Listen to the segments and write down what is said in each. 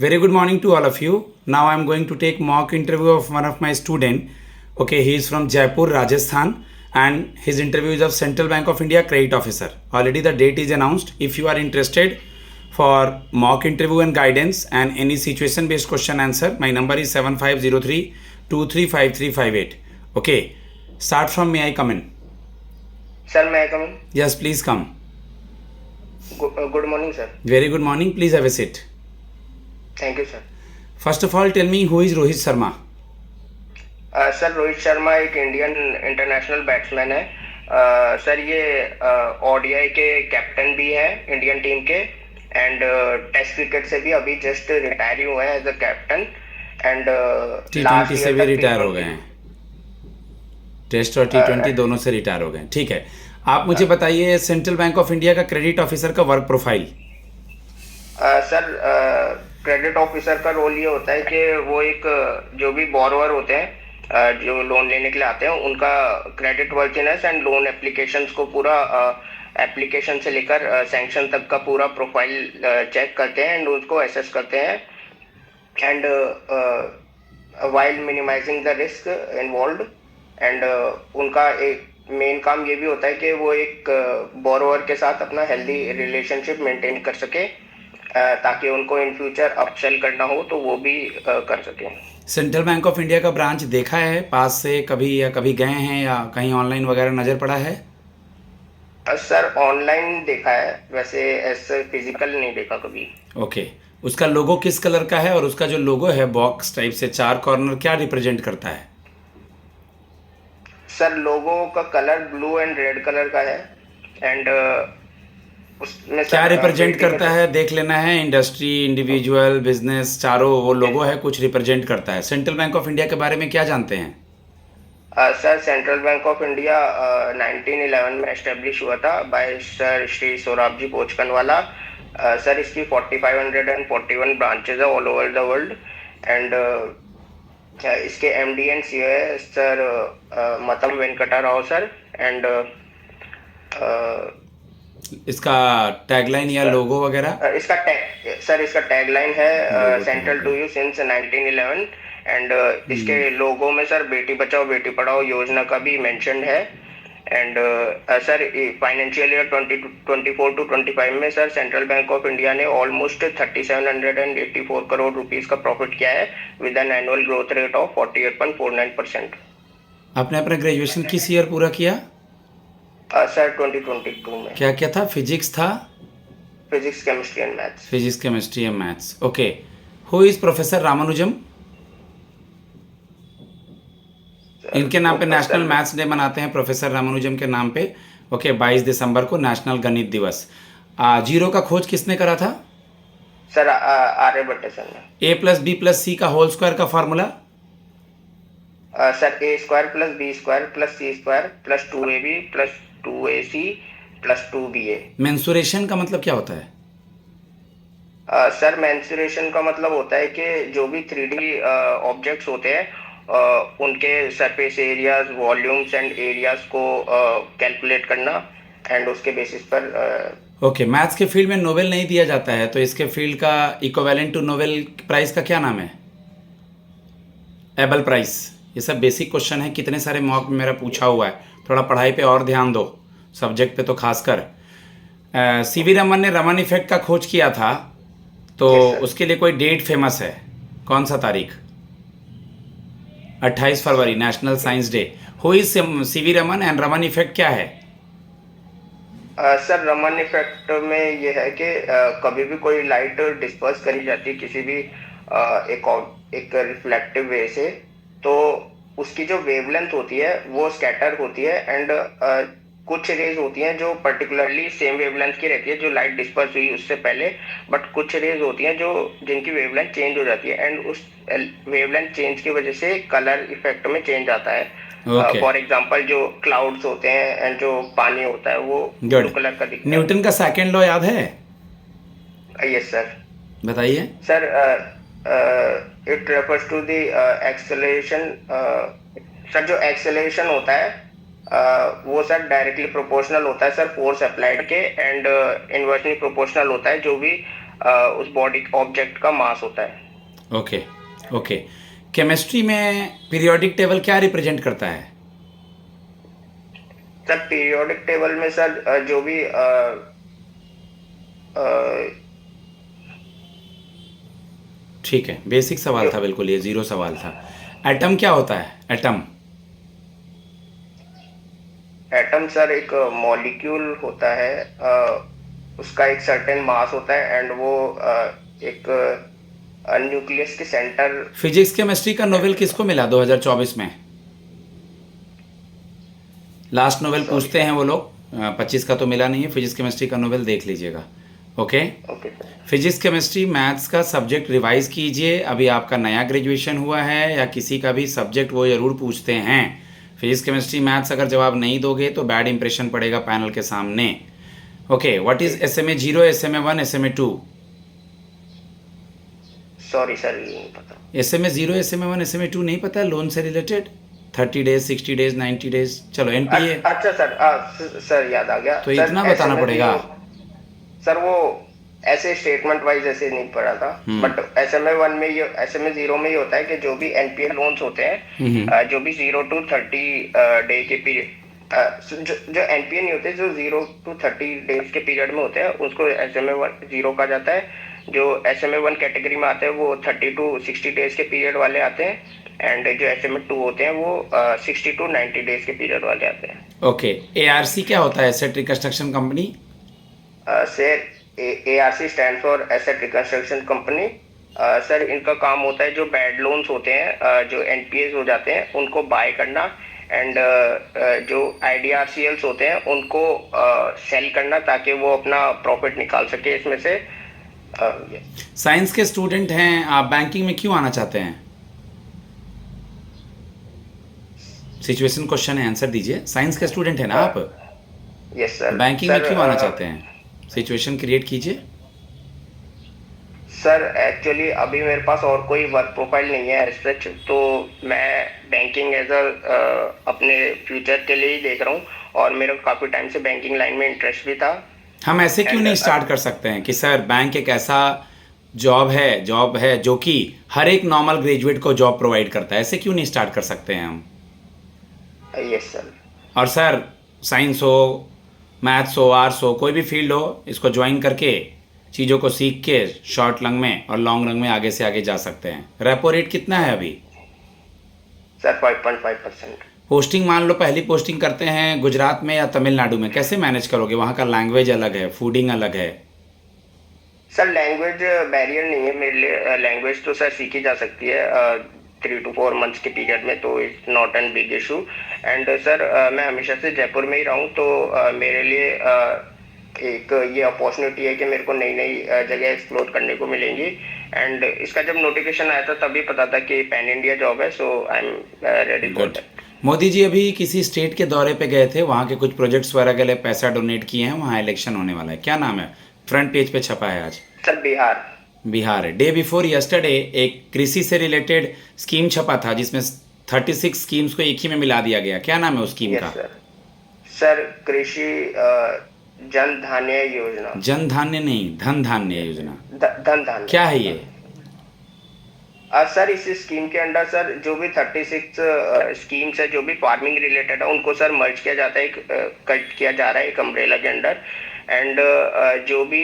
Very good morning to all of you. Now I am going to take mock interview of one of my student. Okay, he is from Jaipur, Rajasthan, and his interview is of Central Bank of India Credit Officer. Already the date is announced. If you are interested for mock interview and guidance and any situation based question answer, my number is 7503 235358. Okay, start from may I come in? Sir, may I come in? Yes, please come. Good morning, sir. Very good morning. Please have a seat. Thank you, sir. First of all, tell me who is Rohit Sharma? Sir Rohit Sharma एक Indian international batsman है. Sir ये ODI के captain भी है Indian team के, and test cricket से भी अभी जस्ट रिटायर हुए हैं as a captain, and T20 से भी रिटायर हो गए हैं. टेस्ट और T20 दोनों से रिटायर हो गए. ठीक है, आप मुझे बताइए सेंट्रल बैंक ऑफ इंडिया का क्रेडिट ऑफिसर का work profile. Sir credit officer का रोल ये होता है कि वो एक जो भी बोरोवर होते हैं जो लोन लेने के लिए आते हैं उनका क्रेडिट वर्थिनेस एंड लोन एप्लीकेशंस को पूरा एप्लीकेशन से लेकर सैंक्शन तक का पूरा प्रोफाइल चेक करते हैं एंड उसको एसेस करते हैं, and while minimizing the risk involve. And उनका एक मेन काम ये भी होता है कि वो एक बोरोवर के साथ अपना हेल्दी रिलेशनशिप मेंटेन कर सके ताकि उनको इन फ्यूचर अपसेल करना हो तो वो भी कर सके. सेंट्रल बैंक ऑफ इंडिया का ब्रांच देखा है पास से कभी, या कभी गए हैं या कहीं ऑनलाइन वगैरह नज़र पड़ा है? सर ऑनलाइन देखा है, वैसे ऐसे फिजिकल नहीं देखा कभी. ओके, उसका लोगो किस कलर का है और उसका जो लोगो है बॉक्स टाइप से 4 कॉर्नर क्या रिप्रेजेंट करता है? सर लोगो का colour blue and red colour का है, एंड उसमें क्या रिप्रेजेंट करता है देख लेना है. इंडस्ट्री, इंडिविजुअल, बिजनेस, चारों वो लोगो है, कुछ रिप्रेजेंट करता है. सेंट्रल बैंक ऑफ इंडिया के बारे में क्या जानते हैं? Sir central bank of India 1911 में एस्टेब्लिश हुआ था by sir Shri Sorabji Pochkhanwala. Sir इसकी 4541 ब्रांचेज है all over the world, and इसके एमडी एंड सीईओ है sir Matam Venkata Rao sir. And इसका टैगलाइन या लोगो वगैरह? इसका टैगलाइन है central to you since 1911, and इसके लोगो में सर बेटी बचाओ बेटी पढ़ाओ योजना का भी मेंशन है. And sir financial year 2024 to 25 में sir central bank of India ने ऑलमोस्ट 3784 करोड़ रुपीस का प्रॉफिट किया है with an annual growth rate of 48.49%. आपने अपना ग्रेजुएशन किस ईयर पूरा किया? सर 2022 में. क्या क्या था? फिजिक्स था? Physics chemistry and maths. Physics chemistry and maths. Okay, who is professor Ramanujan? इनके नाम पे नेशनल मैथ्स डे मनाते हैं, प्रोफेसर रामानुजम के नाम पे. ओके, 22 दिसंबर को नेशनल गणित दिवस. जीरो का खोज किसने करा था? सर आर्यभट्ट सर ने. A+B+C का होल स्क्वायर का formula? Sir A² + B² + C² + 2AB + 2AC + 2BA. Mensuration का मतलब क्या होता है? सर मेंसुरेशन का मतलब होता है कि जो भी 3D ऑब्जेक्ट्स होते हैं उनके surface areas, volumes and areas को कैलकुलेट करना एंड उसके बेसिस पर. ओके, मैथ्स के फील्ड में नोबेल नहीं दिया जाता है तो इसके फील्ड का इक्विवेलेंट टू नोबेल प्राइज का क्या नाम है? Abel prize. ये सब बेसिक क्वेश्चन है, कितने सारे मॉक में मेरा पूछा हुआ है. थोड़ा पढ़ाई पे और ध्यान दो, सब्जेक्ट पे तो खासकर. सीवी रमन ने रमन इफेक्ट का खोज किया था तो उसके लिए कोई डेट फेमस है? कौन सा तारीख? 28 फरवरी, national science day. Who is C V Raman and Raman effect क्या है? सर रमन इफेक्ट में ये है कि कभी भी कोई लाइट डिस्पर्स करी जाती है किसी भी एक रिफ्लेक्टिव वे से, तो उसकी जो वेवलेंथ होती है वो स्कैटर होती है, एंड कुछ रेज होती हैं जो पर्टिकुलरली सेम वेवलेंथ की रहती है जो लाइट डिस्पर्स हुई उससे पहले, बट कुछ रेज होती हैं जो जिनकी वेवलेंथ चेंज हो जाती है, एंड उस वेवलेंथ चेंज की वजह से कलर इफेक्ट में चेंज आता है. फॉर एग्जांपल जो क्लाउड्स होते हैं एंड जो पानी होता है वो ब्लू कलर का दिखता है. न्यूटन का सेकंड लॉ याद है? Yes sir. बताइए sir. It refers to the acceleration. Sir जो एक्सेलरेशन होता है वो सर डायरेक्टली प्रोपोर्शनल होता है सर फोर्स अप्लाइड के, एंड इनवर्सली प्रोपोर्शनल होता है जो भी उस बॉडी ऑब्जेक्ट का मास होता है। Okay okay. केमिस्ट्री में पीरियोडिक टेबल क्या रिप्रेजेंट करता है? सर पीरियोडिक टेबल में सर जो भी अ, ठीक है, बेसिक सवाल जो था बिल्कुल, ये जीरो सवाल था। एटम क्या होता है? एटम। एटम सर एक मॉलिक्यूल होता है, उसका एक सर्टेन मास होता है एंड वो एक न्यूक्लियस के सेंटर। फिजिक्स केमिस्ट्री का नोबेल किसको मिला 2024 में? लास्ट नोबेल सॉरी पूछते सर। हैं वो लोग, 25 का तो मिला नहीं है। फिजिक्स केमिस्ट्री का नोबेल देख लीजिएगा। Okay. Okay sir. Physics chemistry maths का सब्जेक्ट रिवाइज कीजिए। अभी आपका नया ग्रेजुएशन हुआ है या किसी का भी सब्जेक्ट वो ज़रूर पूछते हैं। फिजिक्स केमिस्ट्री मैथ्स अगर जवाब नहीं दोगे तो बैड इंप्रेशन पड़ेगा पैनल के सामने। Okay, what is SMA 0, SMA 1, SMA 2? Sorry sir, ये नहीं पता। SMA 0, SMA 1, SMA 2 नहीं पता? लोन से रिलेटेड 30 डेज, 60 डेज, 90 डेज। चलो NPA। अच्छा सर, सर याद आ गया। तो सर इतना बताना SMA पड़ेगा। सर वो ऐसे स्टेटमेंट वाइज ऐसे नहीं पढ़ा था, बट SMA 1 में ये, SMA 0 में ये होता है कि जो भी NPA लोन्स होते हैं, जो भी 0 to 30 डे के पीरियड, जो NPA नहीं होते, जो 0 to 30 डेज के पीरियड में होते हैं, उसको SMA 1 0 कहा जाता है। जो SMA 1 कैटेगरी में आते हैं वो 30 to 60 डेज के पीरियड वाले आते हैं, एंड जो SMA 2 होते हैं वो 60 to 90 डेज के पीरियड वाले आते हैं। ओके, ARC क्या होता है? Asset reconstruction company. Sir ARC stand for asset reconstruction company. Sir इनका काम होता है जो बैड लोन्स होते हैं, जो NPAs हो जाते हैं, उनको बाय करना, एंड जो IDRCLs होते हैं उनको सेल करना ताकि वो अपना प्रॉफिट निकाल सके इसमें से। साइंस के स्टूडेंट हैं आप, बैंकिंग में क्यों आना चाहते हैं? सिचुएशन क्वेश्चन है, आंसर दीजिए। साइंस के स्टूडेंट हैं ना आप, यस सर। बैंकिंग में क्यों आना चाहते हैं? सिचुएशन क्रिएट कीजिए। सर एक्चुअली अभी मेरे पास और कोई वर्क प्रोफाइल नहीं है एज सच, तो मैं बैंकिंग एज अपने फ्यूचर के लिए ही देख रहा हूँ, और मेरा काफ़ी टाइम से बैंकिंग लाइन में इंटरेस्ट भी था। हम ऐसे क्यों नहीं स्टार्ट कर सकते हैं कि सर बैंक एक ऐसा जॉब है जो कि हर एक नॉर्मल ग्रेजुएट को जॉब प्रोवाइड करता है? ऐसे क्यों नहीं स्टार्ट कर सकते हैं हम? Yes sir. और सर साइंस हो, मैथ्स हो, आर्ट्स हो, कोई भी फील्ड हो, इसको ज्वाइन करके चीज़ों को सीख के शॉर्ट रंग में और लॉन्ग रंग में आगे से आगे जा सकते हैं। रेपो रेट कितना है अभी? सर 5.5%। पोस्टिंग मान लो पहली पोस्टिंग करते हैं गुजरात में या तमिलनाडु में, कैसे मैनेज करोगे? वहाँ का लैंग्वेज अलग है, फूडिंग अलग है। सर लैंग्वेज बैरियर नहीं है मेरे लिए, लैंग्वेज तो सर सीखी जा सकती है 3 to 4 मंथ्स के पीरियड में, तो it's not an big issue. And sir मैं हमेशा से जयपुर में ही रहा हूँ, तो मेरे लिए एक ये अपॉर्चुनिटी है कि मेरे को नई नई जगह एक्सप्लोर करने को मिलेंगी। एंड इसका जब नोटिफिकेशन आया था तभी पता था कि पैन इंडिया जॉब है, so I am ready for that. Modi ji अभी किसी स्टेट के दौरे पे गए थे, वहाँ के कुछ प्रोजेक्ट्स वगैरह के लिए पैसा डोनेट किए हैं, वहाँ इलेक्शन होने वाला है। क्या नाम है? फ्रंट पेज पे छपा है आज। सर बिहार। बिहार है। डे बिफोर यस्टरडे एक कृषि से रिलेटेड स्कीम छपा था जिसमें 36 स्कीम्स को एक ही में मिला दिया गया। क्या नाम है उस स्कीम का? सर सर कृषि जन धान्य योजना। जन धान्य नहीं, धन धान्य योजना। धन धान्य क्या है ये? सर इस स्कीम के अंडर सर जो भी 36 स्कीम्स है जो भी फार्मिंग रिलेटेड है उनको सर मर्ज किया जाता है, कट किया जा रहा है एक अम्ब्रेला के अंडर। एंड जो भी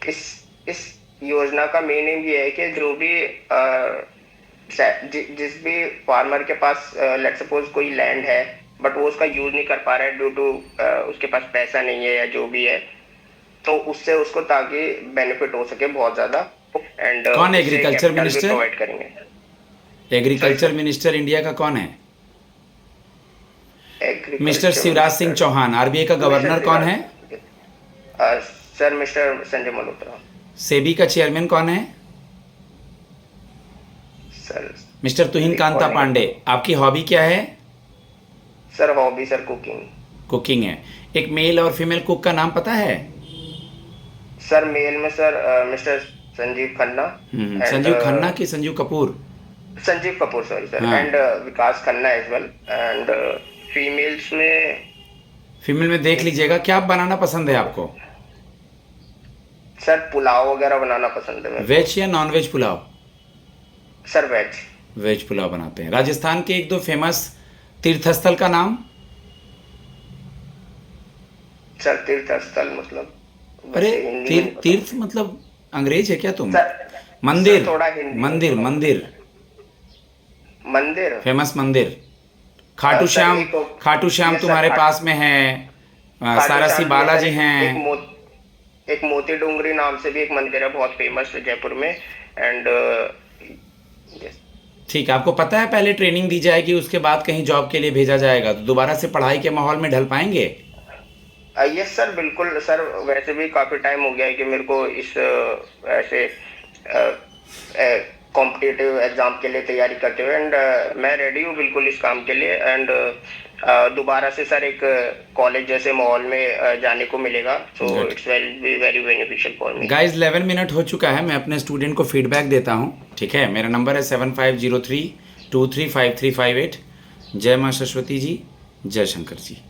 इस योजना का मेन एम ये है कि जो भी जिस भी फार्मर के पास लेट्स सपोज कोई लैंड है बट वो उसका यूज नहीं कर पा रहा है ड्यू टू उसके पास पैसा नहीं है या जो भी है, तो उससे उसको ताकि बेनिफिट हो सके बहुत ज्यादा। एंड कौन एग्रीकल्चर मिनिस्टर प्रोवाइड करेंगे? एग्रीकल्चर मिनिस्टर इंडिया का कौन है? मिस्टर शिवराज सिंह चौहान। RBI का गवर्नर कौन है? Sir mister Sanjay Malhotra. सेबी का चेयरमैन कौन है? Sir mister Tuhin Kanta Pandey. आपकी हॉबी क्या है? Sir hobby sir cooking. Cooking है। एक मेल और फीमेल कुक का नाम पता है? सर मेल में सर मिस्टर संजीव खन्ना। संजीव खन्ना की संजीव कपूर? संजीव कपूर सॉरी सर, हाँ। And Vikas Khanna as well. And females में फीमेल में देख लीजिएगा। क्या बनाना पसंद है आपको? सर पुलाव वगैरह बनाना पसंद है मेरे वेज या नॉन वेज पुलाव? को। Sir veg. वेज पुलाव बनाते हैं। राजस्थान के एक दो फेमस तीर्थस्थल का नाम? सर तीर्थ स्थल मतलब अरे वैसे हिंदी में नहीं तीर्थ मतलब अंग्रेज है क्या तुम? पता। सर मंदिर, सर थोड़ा हिंदी में मंदिर, थोड़ा- मंदिर, मंदिर। फेमस मंदिर। खाटू सर, श्याम, एक- खाटू श्याम ये सर, तुम्हारे खाटू- पास में है। खाटू सारसी श्याम बालाजी एक- हैं। एक मोती डोंगरी नाम से भी एक मंदिर है, बहुत फेमस है जयपुर में। एंड ठीक है, आपको पता है पहले ट्रेनिंग दी जाएगी, उसके बाद कहीं जॉब के लिए भेजा जाएगा, तो दोबारा से पढ़ाई के माहौल में ढल पाएंगे? यस सर, बिल्कुल सर। वैसे भी काफी टाइम हो गया है कि मेरे को इस ऐसे कॉम्पिटिटिव एग्जाम के लिए तैयारी करते हुए। एंड मैं रेडी हूँ बिल्कुल इस काम के लिए। एंड दोबारा से सर एक कॉलेज जैसे माहौल में जाने को मिलेगा, सो Good. It's very very beneficial for me. Guys 11 minute हो चुका है, मैं अपने स्टूडेंट को फीडबैक देता हूँ। ठीक है, मेरा नंबर है 7503235358। जय माँ सरस्वती जी, जय शंकर जी।